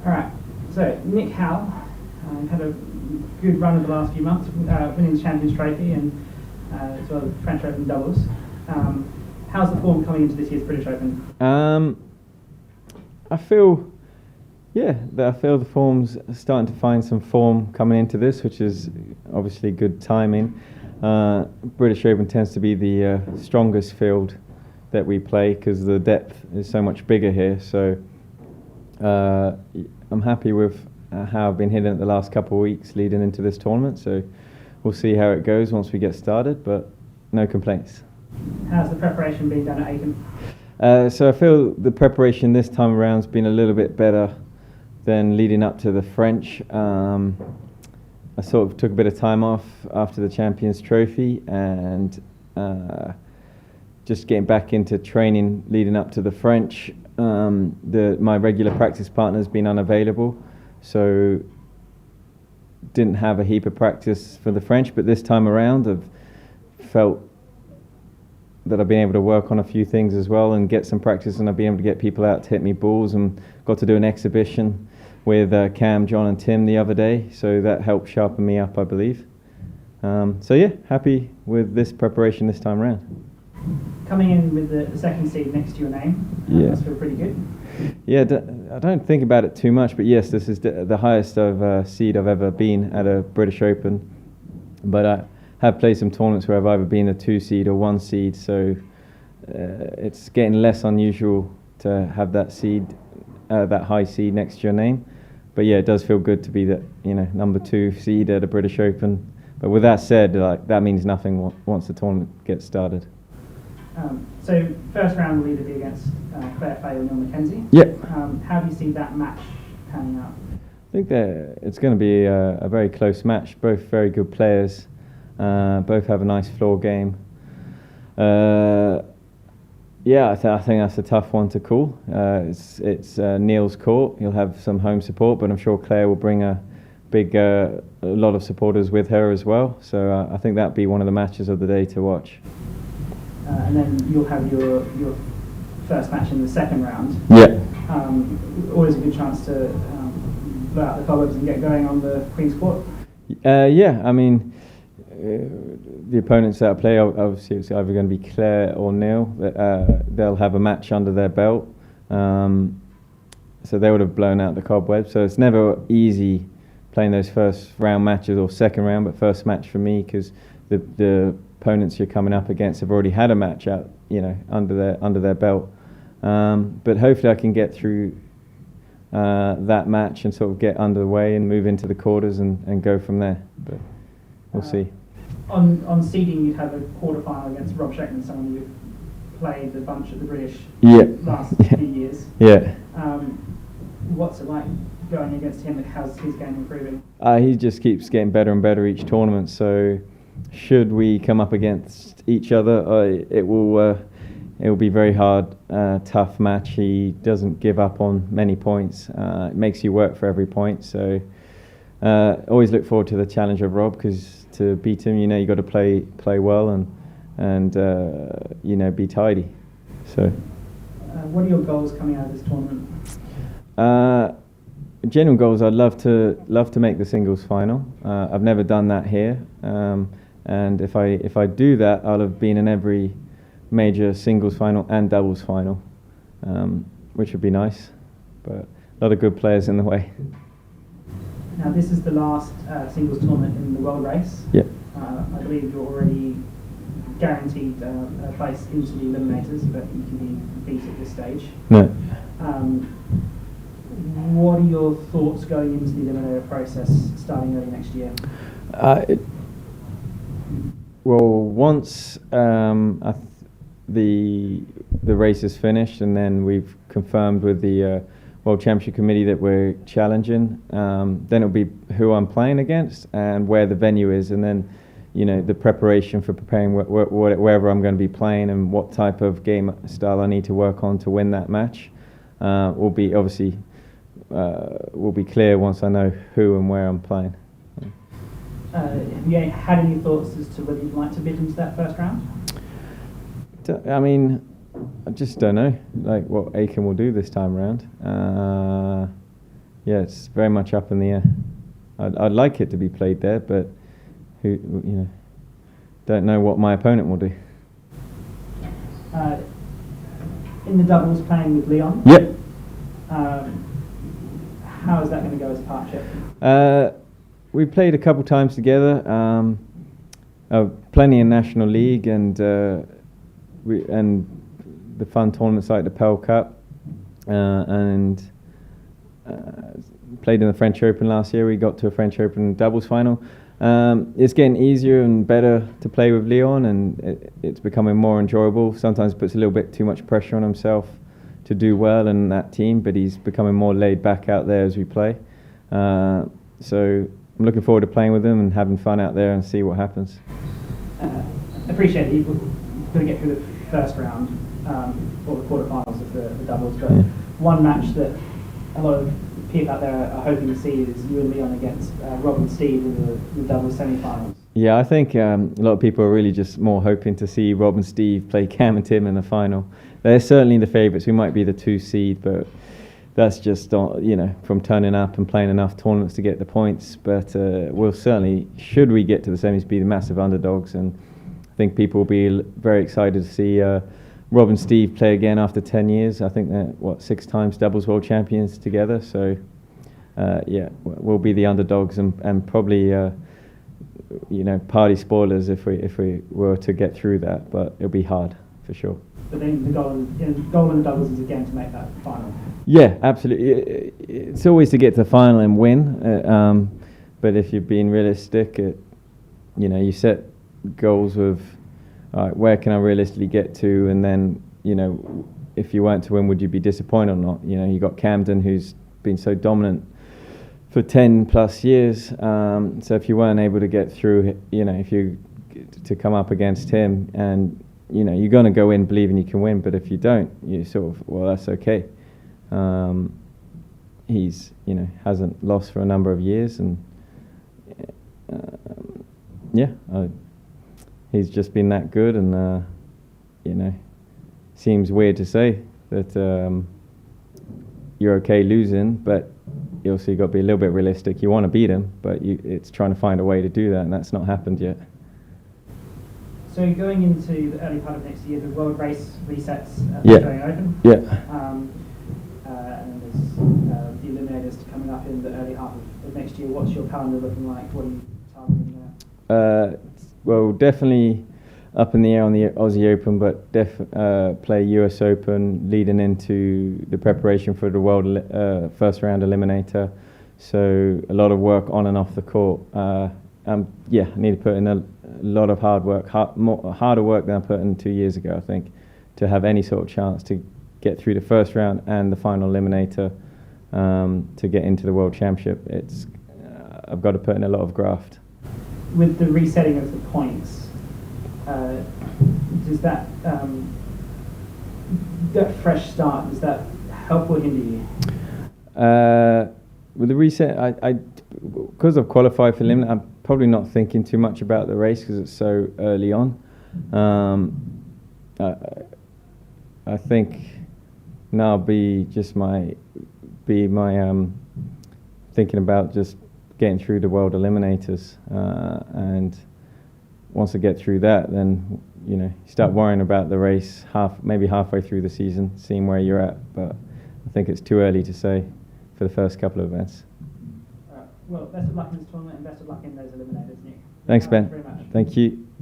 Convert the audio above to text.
All right. So Nick Howell had a good run of the last few months, winning the Champions Trophy and as well as French Open doubles. How's the form coming into this year's British Open? I feel the form's starting to find some form coming into this, which is obviously good timing. British Open tends to be the strongest field that we play because the depth is so much bigger here. So I'm happy with how I've been hitting it the last couple of weeks leading into this tournament. So we'll see how it goes once we get started, but no complaints. How's the preparation been done at Aiken? So I feel the preparation this time around has been a little bit better than leading up to the French. I sort of took a bit of time off after the Champions Trophy and just getting back into training leading up to the French. My regular practice partner has been unavailable, so didn't have a heap of practice for the French, but this time around I've felt that I've been able to work on a few things as well and get some practice, and I've been able to get people out to hit me balls and got to do an exhibition with Cam, John and Tim the other day, so that helped sharpen me up, I believe. So yeah, happy with this preparation this time around. Coming in with the second seed next to your name, must feel pretty good. Yeah, I don't think about it too much, but yes, this is the highest seed I've ever been at a British Open, but I have played some tournaments where I've either been a 2 seed or 1 seed, so it's getting less unusual to have that seed, that high seed next to your name. But yeah, it does feel good to be that number 2 seed at a British Open. But with that said, that means nothing once the tournament gets started. So first round will either be against Claire Fay or Neil Mackenzie. Yep. How do you see that match panning out? I think that it's going to be a very close match. Both very good players. Both have a nice floor game. Yeah, I think that's a tough one to call. It's Neil's court. He'll have some home support, but I'm sure Claire will bring a lot of supporters with her as well. So I think that'll be one of the matches of the day to watch. And then you'll have your first match in the second round. Yeah. Always a good chance to blow out the cobwebs and get going on the Queen's Court. Yeah, I mean, the opponents that I play, obviously it's either going to be Claire or Neil. They'll have a match under their belt, so they would have blown out the cobwebs. So it's never easy playing those first round matches or second round, but first match for me because the opponents you're coming up against have already had a match out, under their belt. But hopefully I can get through that match and sort of get underway and move into the quarters and go from there. But we'll see. On seeding, you'd have a quarter-final against Rob Sheckman, someone you've played a bunch at the British last few years. Yeah. What's it like going against him? How's his game improving? He just keeps getting better and better each tournament. So, should we come up against each other, it will be very hard, tough match. He doesn't give up on many points. It makes you work for every point. So, always look forward to the challenge of Rob because to beat him, you got to play well and be tidy. So, what are your goals coming out of this tournament? General goals, I'd love to make the singles final. I've never done that here, and if I do that, I'll have been in every major singles final and doubles final, which would be nice. But a lot of good players in the way. Now this is the last singles tournament in the world race. Yeah. I believe you're already guaranteed a place into the eliminators, but you can be beat at this stage. No. What are your thoughts going into the eliminator process starting early next year? Once the race is finished and then we've confirmed with the World Championship Committee that we're challenging, then it'll be who I'm playing against and where the venue is, and then the preparation for preparing wherever I'm going to be playing and what type of game style I need to work on to win that match will be clear once I know who and where I'm playing. Have you had any thoughts as to whether you'd like to bid into that first round? I mean, I just don't know what Aiken will do this time around. yeah, it's very much up in the air. I'd like it to be played there, but don't know what my opponent will do. In the doubles, playing with Leon. Yep. How is that going to go as a partnership? We played a couple times together, plenty in National League and the fun tournaments like the Pell Cup, and played in the French Open last year. We got to a French Open doubles final. It's getting easier and better to play with Leon, and it's becoming more enjoyable. Sometimes puts a little bit too much pressure on himself to do well in that team, but he's becoming more laid back out there as we play. So I'm looking forward to playing with him and having fun out there and see what happens. Appreciate it. You've got to get through the first round or the quarterfinals of the doubles, but one match that a lot of people out there are hoping to see is you and Leon against Rob and Steve in the doubles semi-finals. Yeah, I think a lot of people are really just more hoping to see Rob and Steve play Cam and Tim in the final. They're certainly the favourites. We might be the 2 seed, but that's just from turning up and playing enough tournaments to get the points. But we'll certainly, should we get to the semis, be the massive underdogs, and I think people will be very excited to see Rob and Steve play again after 10 years. I think they're 6 times doubles world champions together. So yeah, we'll be the underdogs and probably party spoilers if we were to get through that. But it'll be hard for sure. But then the goal in the doubles is again to make that final. Yeah, absolutely. It's always to get to the final and win. But if you're being realistic, you set goals with, all right, where can I realistically get to? And then, if you weren't to win, would you be disappointed or not? You got Camden, who's been so dominant for 10 plus years. So if you weren't able to get through, if you to come up against him, and you're going to go in believing you can win, but if you don't, you sort of, well, that's okay. He's, hasn't lost for a number of years, and he's just been that good, and seems weird to say that you're okay losing, but you also got to be a little bit realistic. You want to beat him, but it's trying to find a way to do that, and that's not happened yet. So going into the early part of next year, the World Race resets at the Australian Open. Yeah. And there's the Eliminators coming up in the early half of next year. What's your calendar looking like? What are you targeting there? Well, definitely up in the air on the Aussie Open, but play US Open leading into the preparation for the World first round eliminator. So a lot of work on and off the court. I need to put in a lot of hard work, harder work than I put in 2 years ago, I think, to have any sort of chance to get through the first round and the final eliminator to get into the World Championship. I've got to put in a lot of graft. With the resetting of the points, does that fresh start, does that help or hinder you? With the reset, because I've qualified for eliminate, I'm probably not thinking too much about the race because it's so early on. I think now I'll be thinking about just getting through the world eliminators, and once I get through that, then you start worrying about the race maybe halfway through the season, seeing where you're at. But I think it's too early to say for the first couple of events. Well, best of luck in this tournament and best of luck in those eliminators, Nick. Thanks, Ben. Very much. Thank you.